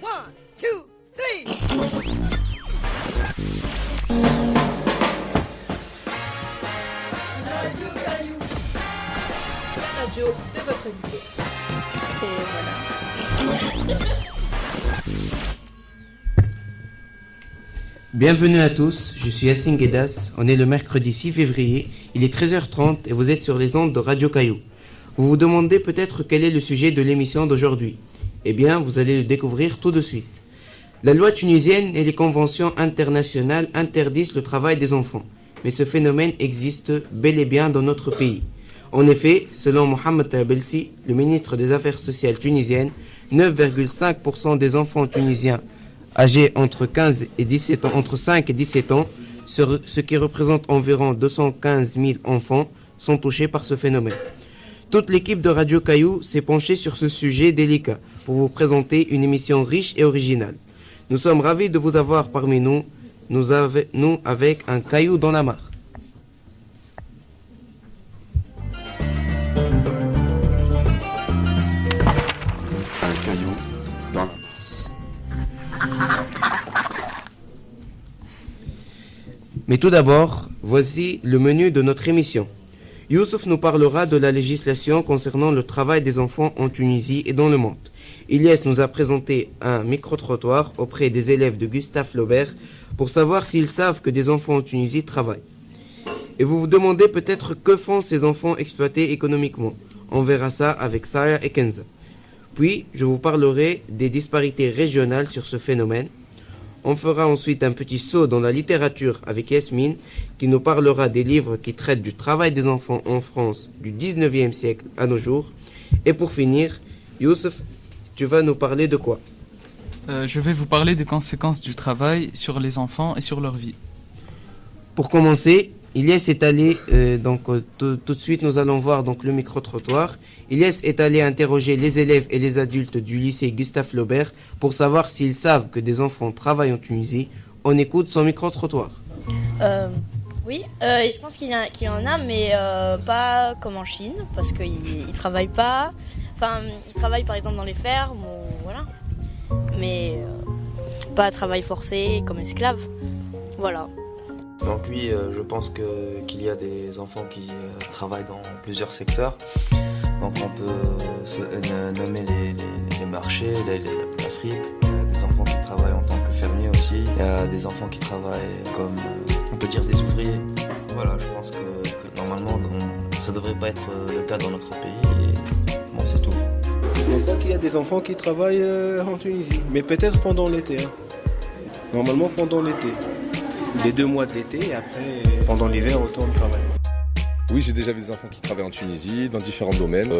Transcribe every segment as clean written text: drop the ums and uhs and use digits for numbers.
One, two, three. Radio Caillou, la radio de votre lycée. Et voilà. Bienvenue à tous, je suis Yassine Guedas, on est le mercredi 6 février, il est 13h30 et vous êtes sur les ondes de Radio Caillou. Vous vous demandez peut-être quel est le sujet de l'émission d'aujourd'hui. Eh bien, vous allez le découvrir tout de suite. La loi tunisienne et les conventions internationales interdisent le travail des enfants, mais ce phénomène existe bel et bien dans notre pays. En effet, selon Mohamed Tabelsi, le ministre des Affaires sociales tunisiennes, 9,5% des enfants tunisiens âgés entre 5 et 17 ans, ce qui représente environ 215 000 enfants, sont touchés par ce phénomène. Toute l'équipe de Radio Caillou s'est penchée sur ce sujet délicat pour vous présenter une émission riche et originale. Nous sommes ravis de vous avoir parmi nous, nous avec un caillou dans la mare. Un caillou dans la... Mais tout d'abord, voici le menu de notre émission. Youssouf nous parlera de la législation concernant le travail des enfants en Tunisie et dans le monde. Ilyes nous a présenté un micro-trottoir auprès des élèves de Gustave Flaubert pour savoir s'ils savent que des enfants en Tunisie travaillent. Et vous vous demandez peut-être que font ces enfants exploités économiquement. On verra ça avec Sarah et Kenza. Puis, je vous parlerai des disparités régionales sur ce phénomène. On fera ensuite un petit saut dans la littérature avec Yasmine, qui nous parlera des livres qui traitent du travail des enfants en France du 19e siècle à nos jours. Et pour finir, Youssef, tu vas nous parler de quoi ? Je vais vous parler des conséquences du travail sur les enfants et sur leur vie. Pour commencer, Ilyes est allé, tout de suite nous allons voir donc, le micro-trottoir. Ilyes est allé interroger les élèves et les adultes du lycée Gustave Flaubert pour savoir s'ils savent que des enfants travaillent en Tunisie. On écoute son micro-trottoir. Oui, je pense qu'il y en a, mais pas comme en Chine, parce qu'ils ne travaillent pas. Enfin, ils travaillent par exemple dans les fermes, ou, voilà. Mais pas travail forcé comme esclaves. Voilà. Donc oui, je pense qu'il y a des enfants qui travaillent dans plusieurs secteurs. Donc on peut nommer les marchés, la fripe. Il y a des enfants qui travaillent en tant que fermiers aussi. Il y a des enfants qui travaillent comme, on peut dire, des ouvriers. Voilà, je pense que normalement, ça ne devrait pas être le cas dans notre pays. Et bon, c'est tout. On croit qu'il y a des enfants qui travaillent en Tunisie, mais peut-être pendant l'été. Normalement pendant l'été. Les 2 mois de l'été et après, pendant l'hiver, autant de travail. Oui, j'ai déjà vu des enfants qui travaillent en Tunisie, dans différents domaines,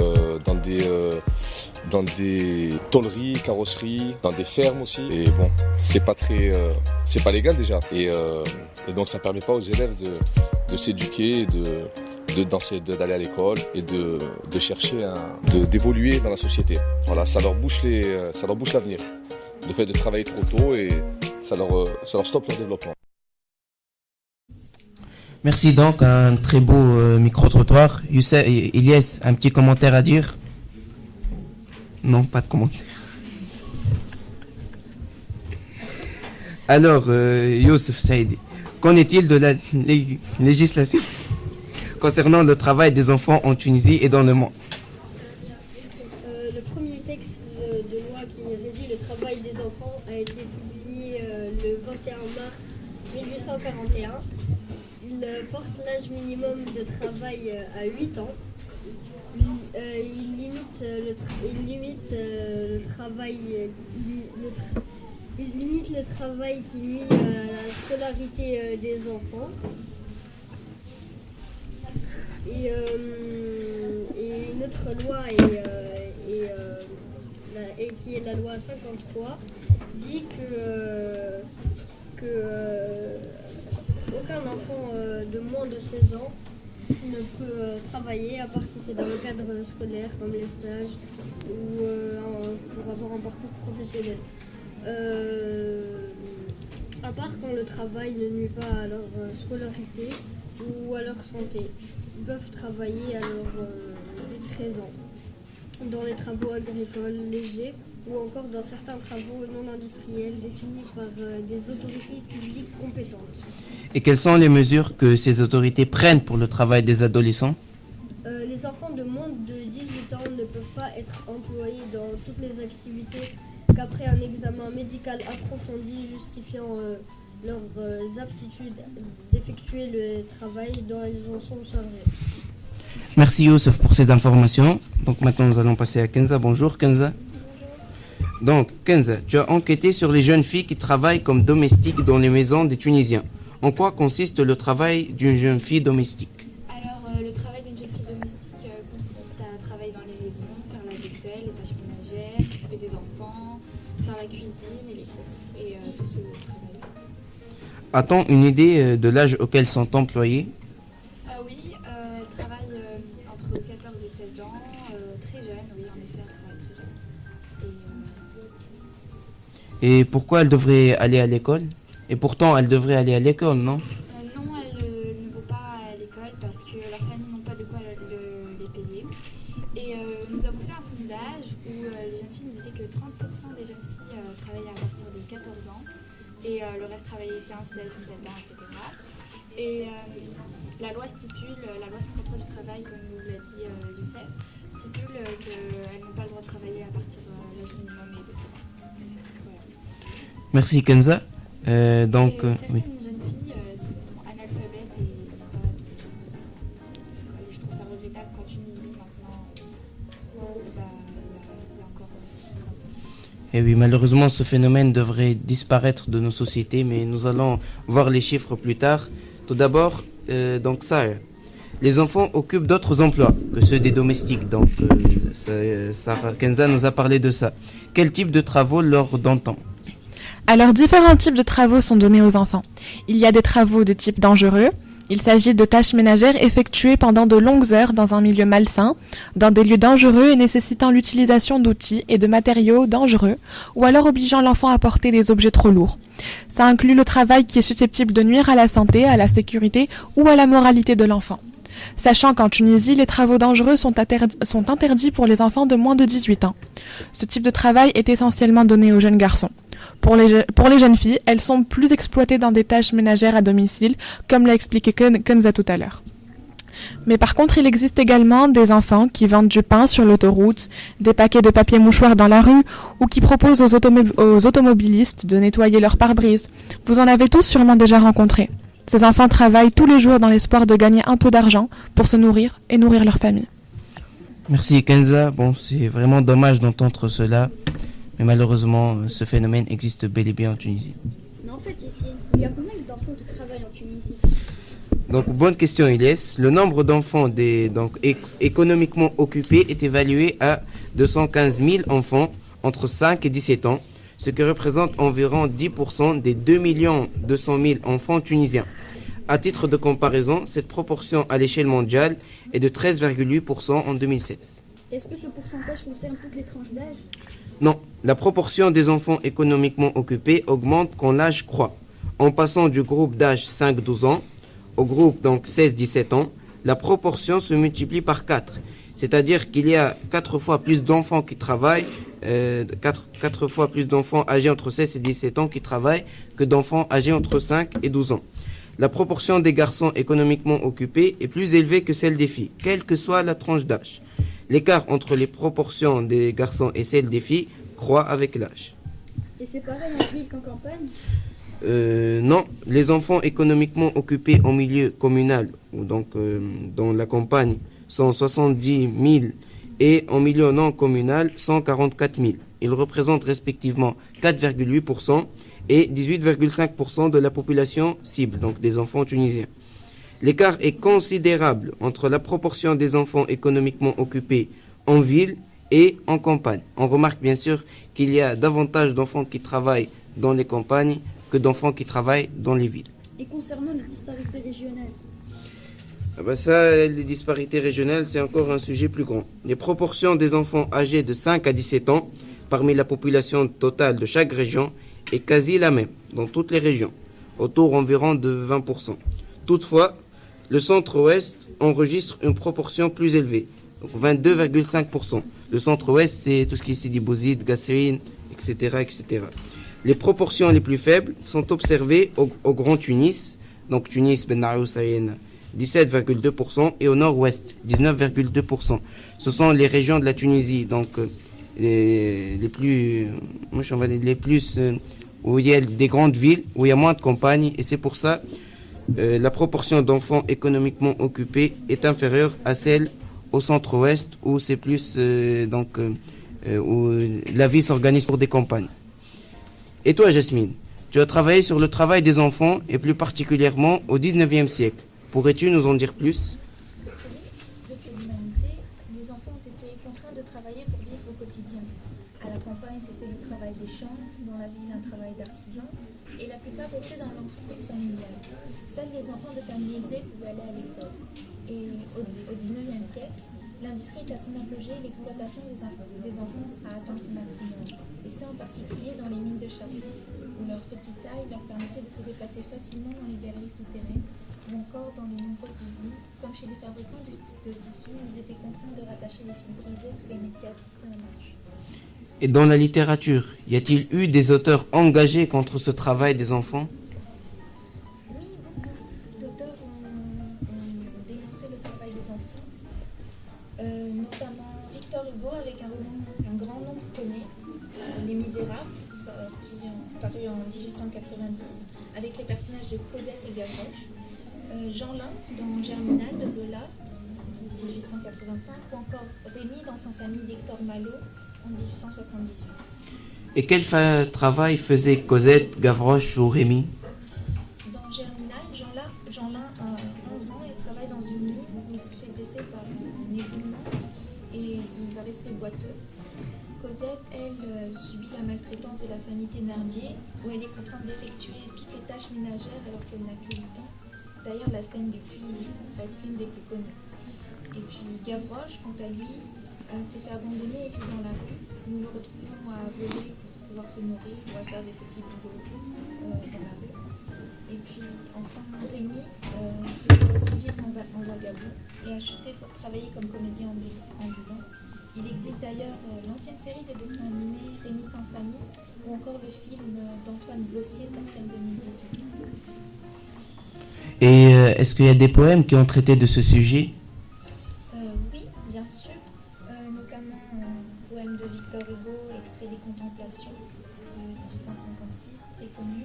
dans des tôleries, carrosseries, dans des fermes aussi. Et bon, c'est pas légal déjà. Et donc ça permet pas aux élèves de s'éduquer, d'aller à l'école et de chercher d'évoluer dans la société. Voilà, ça leur bouche l'avenir. Le fait de travailler trop tôt et ça leur stoppe leur développement. Merci donc, un très beau micro-trottoir. Ilyes, un petit commentaire à dire ? Non, pas de commentaire. Alors, Youssef Saïdi, qu'en est-il de la législation concernant le travail des enfants en Tunisie et dans le monde ? Le premier texte de loi qui régit le travail des enfants a été publié le 21 mars 1841. Il porte l'âge minimum de travail à 8 ans. Il limite le travail qui nuit à la scolarité des enfants. Et une autre loi qui est la loi 53 dit que aucun enfant de moins de 16 ans ne peut travailler, à part si c'est dans le cadre scolaire, comme les stages, ou pour avoir un parcours professionnel. À part quand le travail ne nuit pas à leur scolarité ou à leur santé. Ils peuvent travailler à leur 13 ans dans les travaux agricoles légers ou encore dans certains travaux non industriels définis par des autorités publiques compétentes. Et quelles sont les mesures que ces autorités prennent pour le travail des adolescents? Les enfants de moins de 18 ans ne peuvent pas être employés dans toutes les activités qu'après un examen médical approfondi justifiant leurs aptitudes d'effectuer le travail dont ils en sont chargés. Merci Youssef pour ces informations. Donc maintenant nous allons passer à Kenza. Bonjour Kenza. Donc Kenza, tu as enquêté sur les jeunes filles qui travaillent comme domestiques dans les maisons des Tunisiens. En quoi consiste le travail d'une jeune fille domestique? Alors le travail d'une jeune fille domestique consiste à travailler dans les maisons, faire la vaisselle, les tâches ménagères, s'occuper des enfants, faire la cuisine et les courses et tout ce travail. A-t-on une idée de l'âge auquel sont employés? Oui, elle travaille entre 14 et 16 ans, très jeune, oui, en effet, elle travaille très jeune. Et pourquoi elle devrait aller à l'école? Et pourtant, elle devrait aller à l'école, non? Non, elle ne va pas à l'école parce que leurs familles n'ont pas de quoi les payer. Et nous avons fait un sondage où les jeunes filles nous disaient que 30% des jeunes filles travaillaient à partir de 14 ans et le reste travaillait 15, 16, 17 ans, etc. Et la loi 53 du travail, comme nous l'a dit Youssef, stipule qu'elles n'ont pas le droit de travailler à partir de l'âge minimum et de 7 ans. Voilà. Merci Kenza. Oui. Certaines jeunes filles sont analphabètes et n'ont pas de... Je trouve ça regrettable qu'en Tunisie, maintenant, il y a encore du travail. Et oui, malheureusement, ce phénomène devrait disparaître de nos sociétés, mais nous allons voir les chiffres plus tard. Tout d'abord, donc ça, les enfants occupent d'autres emplois que ceux des domestiques. Donc, Sarah Kenza nous a parlé de ça. Quel type de travaux leur donne-t-on? Alors, différents types de travaux sont donnés aux enfants. Il y a des travaux de type dangereux. Il s'agit de tâches ménagères effectuées pendant de longues heures dans un milieu malsain, dans des lieux dangereux et nécessitant l'utilisation d'outils et de matériaux dangereux, ou alors obligeant l'enfant à porter des objets trop lourds. Ça inclut le travail qui est susceptible de nuire à la santé, à la sécurité ou à la moralité de l'enfant. Sachant qu'en Tunisie, les travaux dangereux sont interdits pour les enfants de moins de 18 ans. Ce type de travail est essentiellement donné aux jeunes garçons. Pour les jeunes filles, elles sont plus exploitées dans des tâches ménagères à domicile, comme l'a expliqué Kenza tout à l'heure. Mais par contre, il existe également des enfants qui vendent du pain sur l'autoroute, des paquets de papier mouchoir dans la rue, ou qui proposent aux automobilistes de nettoyer leur pare-brise. Vous en avez tous sûrement déjà rencontré. Ces enfants travaillent tous les jours dans l'espoir de gagner un peu d'argent pour se nourrir et nourrir leur famille. Merci Kenza. Bon, c'est vraiment dommage d'entendre cela, mais malheureusement, ce phénomène existe bel et bien en Tunisie. Mais en fait, il y a combien d'enfants qui travaillent en Tunisie? Donc, bonne question, Ilyes. Le nombre d'enfants économiquement occupés est évalué à 215 000 enfants entre 5 et 17 ans, ce qui représente environ 10% des 2 200 000 enfants tunisiens. À titre de comparaison, cette proportion à l'échelle mondiale est de 13,8% en 2016. Est-ce que ce pourcentage concerne toutes les tranches d'âge? Non, la proportion des enfants économiquement occupés augmente quand l'âge croît. En passant du groupe d'âge 5-12 ans au groupe donc 16-17 ans, la proportion se multiplie par 4. C'est-à-dire qu'il y a 4 fois plus d'enfants qui travaillent, 4 fois plus d'enfants âgés entre 16 et 17 ans qui travaillent que d'enfants âgés entre 5 et 12 ans. La proportion des garçons économiquement occupés est plus élevée que celle des filles, quelle que soit la tranche d'âge. L'écart entre les proportions des garçons et celles des filles croît avec l'âge. Et c'est pareil en ville qu'en campagne? Non, les enfants économiquement occupés en milieu communal, ou donc dans la campagne, sont 70 000 et en milieu non communal, 144 000. Ils représentent respectivement 4,8% et 18,5% de la population cible, donc des enfants tunisiens. L'écart est considérable entre la proportion des enfants économiquement occupés en ville et en campagne. On remarque bien sûr qu'il y a davantage d'enfants qui travaillent dans les campagnes que d'enfants qui travaillent dans les villes. Et concernant les disparités régionales? Les disparités régionales, c'est encore un sujet plus grand. Les proportions des enfants âgés de 5 à 17 ans parmi la population totale de chaque région est quasi la même dans toutes les régions, autour environ de 20%. Toutefois, le centre-ouest enregistre une proportion plus élevée, donc 22,5%, Le centre-ouest, c'est tout ce qui est Sidi Bouzid, Gasserine, etc., etc. Les proportions les plus faibles sont observées au Grand Tunis, donc Tunis, Ben Aoussaïn, 17,2%, et au nord-ouest, 19,2%. Ce sont les régions de la Tunisie, donc les plus, moi je vais dire les plus, où il y a des grandes villes, où il y a moins de campagnes, et c'est pour ça la proportion d'enfants économiquement occupés est inférieure à celle au centre-ouest, où c'est plus où la vie s'organise pour des campagnes. Et toi, Jasmine, tu as travaillé sur le travail des enfants, et plus particulièrement au 19e siècle. Pourrais-tu nous en dire plus? Depuis l'humanité, les enfants ont été contraints de travailler pour vivre au quotidien. À la campagne, c'était le travail des champs, dans la ville, un travail d'artisan, et la plupart bossaient dans l'entreprise familiale. Seuls les enfants de familles aisées pouvaient aller à l'école. Et au 19e siècle, l'industrie est à son apogée et l'exploitation des enfants a atteint son maximum. Et ce en particulier dans les mines de charbon, où leur petite taille leur permettait de se déplacer facilement dans les galeries souterraines, ou encore dans les nombreuses usines, comme chez les fabricants de tissus, ils étaient contraints de rattacher les fils brisés sous les métiers à tisser en marche. Et dans la littérature, y a-t-il eu des auteurs engagés contre ce travail des enfants? Oui, beaucoup d'auteurs ont dénoncé le travail des enfants, notamment Victor Hugo avec un grand nombre connu, Les Misérables, paru en 1890, avec les personnages de Cosette et Gavroche, Jean Lin dans Germinal de Zola, 1885, ou encore Rémy dans Sans famille d'Hector Malot en 1878. Et quel travail faisaient Cosette, Gavroche ou Rémy? Dans Germinal, Jean Lin a 11 ans et travaille dans une mine où il se fait blesser par un éboulement et il va rester boiteux. Cosette, elle, subit la maltraitance de la famille Thénardier, où elle est contrainte d'effectuer toutes les tâches ménagères alors qu'elle n'a que 8 ans. D'ailleurs, la scène du puits reste l'une des plus connues. Et puis Gavroche, quant à lui, s'est fait abandonner et vit dans la rue. Nous le retrouvons à voler pour pouvoir se nourrir ou à faire des petits boulots dans la rue. Et puis enfin, Rémy se fait aussi vivre en vagabond et acheté pour travailler comme comédien ambulant. Il existe d'ailleurs l'ancienne série de dessins animés Rémy sans famille ou encore le film d'Antoine Blossier sorti en 2018. Et est-ce qu'il y a des poèmes qui ont traité de ce sujet? Oui, bien sûr, notamment un poème de Victor Hugo, extrait des Contemplations de 1856, très connu.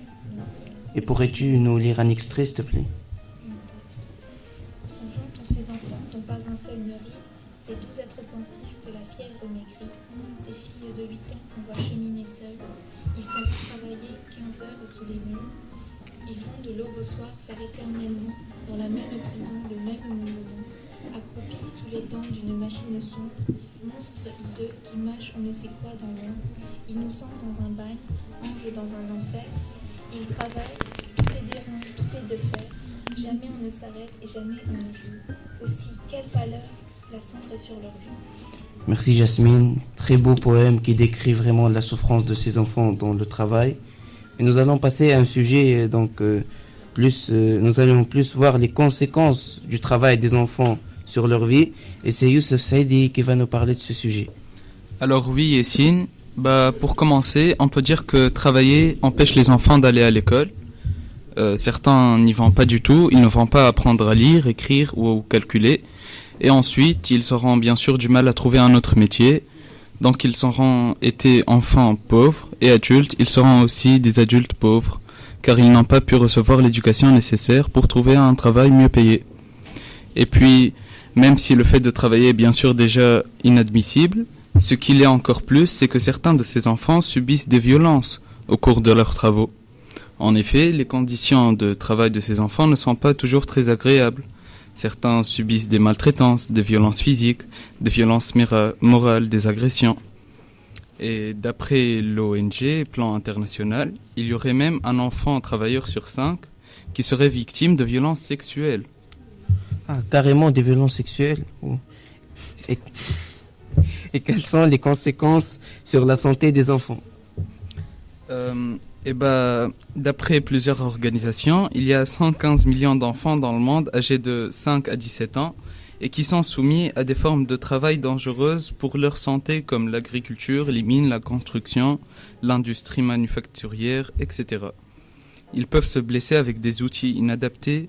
Et pourrais-tu nous lire un extrait, s'il te plaît? Enfants, ces enfants, dont pas un seul ne rit, ces doux êtres pensifs que la fièvre maigrit, ces filles de 8 ans qu'on voit cheminer seules, ils sont vus travailler 15 heures sous les murs. Ils vont de l'aube au soir faire éternellement, dans la même prison, le même mouvement, accroupis sous les dents d'une machine sombre, monstre hideux qui mâche on ne sait quoi dans l'ombre, innocent dans un bagne, ange dans un enfer. Ils travaillent, tout est d'airain, tout est de fer, jamais on ne s'arrête et jamais on ne joue. Aussi, quelle pâleur, la cendre est sur leur joue. Merci Jasmine, très beau poème qui décrit vraiment la souffrance de ces enfants dans le travail. Et nous allons passer à un sujet nous allons plus voir les conséquences du travail des enfants sur leur vie. Et c'est Youssef Saidi qui va nous parler de ce sujet. Alors oui, Yessine, pour commencer, on peut dire que travailler empêche les enfants d'aller à l'école. Certains n'y vont pas du tout, ils ne vont pas apprendre à lire, écrire ou calculer. Et ensuite, ils auront bien sûr du mal à trouver un autre métier. Donc ils auront été enfants pauvres et adultes, ils seront aussi des adultes pauvres, car ils n'ont pas pu recevoir l'éducation nécessaire pour trouver un travail mieux payé. Et puis, même si le fait de travailler est bien sûr déjà inadmissible, ce qu'il est encore plus, c'est que certains de ces enfants subissent des violences au cours de leurs travaux. En effet, les conditions de travail de ces enfants ne sont pas toujours très agréables. Certains subissent des maltraitances, des violences physiques, des violences morales, des agressions. Et d'après l'ONG, Plan International, il y aurait même un enfant travailleur sur 5 qui serait victime de violences sexuelles. Ah, carrément des violences sexuelles. Et quelles sont les conséquences sur la santé des enfants? D'après plusieurs organisations, il y a 115 millions d'enfants dans le monde âgés de 5 à 17 ans et qui sont soumis à des formes de travail dangereuses pour leur santé comme l'agriculture, les mines, la construction, l'industrie manufacturière, etc. Ils peuvent se blesser avec des outils inadaptés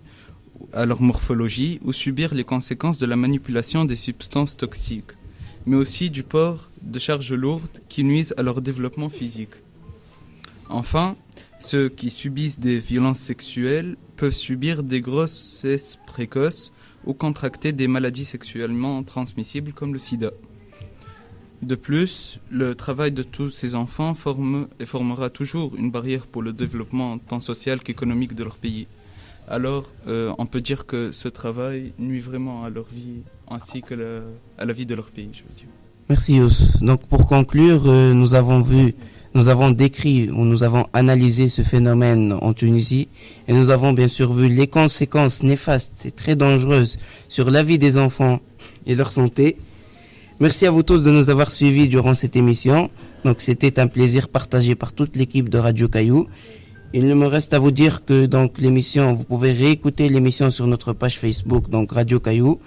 à leur morphologie ou subir les conséquences de la manipulation des substances toxiques, mais aussi du port de charges lourdes qui nuisent à leur développement physique. Enfin, ceux qui subissent des violences sexuelles peuvent subir des grossesses précoces ou contracter des maladies sexuellement transmissibles comme le sida. De plus, le travail de tous ces enfants formera toujours une barrière pour le développement tant social qu'économique de leur pays. Alors, on peut dire que ce travail nuit vraiment à leur vie ainsi que à la vie de leur pays, je veux dire. Merci Yous. Donc pour conclure, nous avons décrit ou nous avons analysé ce phénomène en Tunisie et nous avons bien sûr vu les conséquences néfastes et très dangereuses sur la vie des enfants et leur santé. Merci à vous tous de nous avoir suivis durant cette émission. Donc c'était un plaisir partagé par toute l'équipe de Radio Caillou. Il ne me reste à vous dire que donc l'émission, vous pouvez réécouter l'émission sur notre page Facebook, donc Radio Caillou.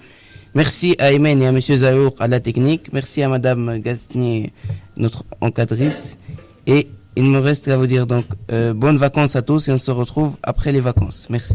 Merci à Aymen et à Monsieur Zahour à la technique. Merci à Madame Gasnier, notre encadrice. Et il me reste à vous dire donc bonnes vacances à tous et on se retrouve après les vacances. Merci.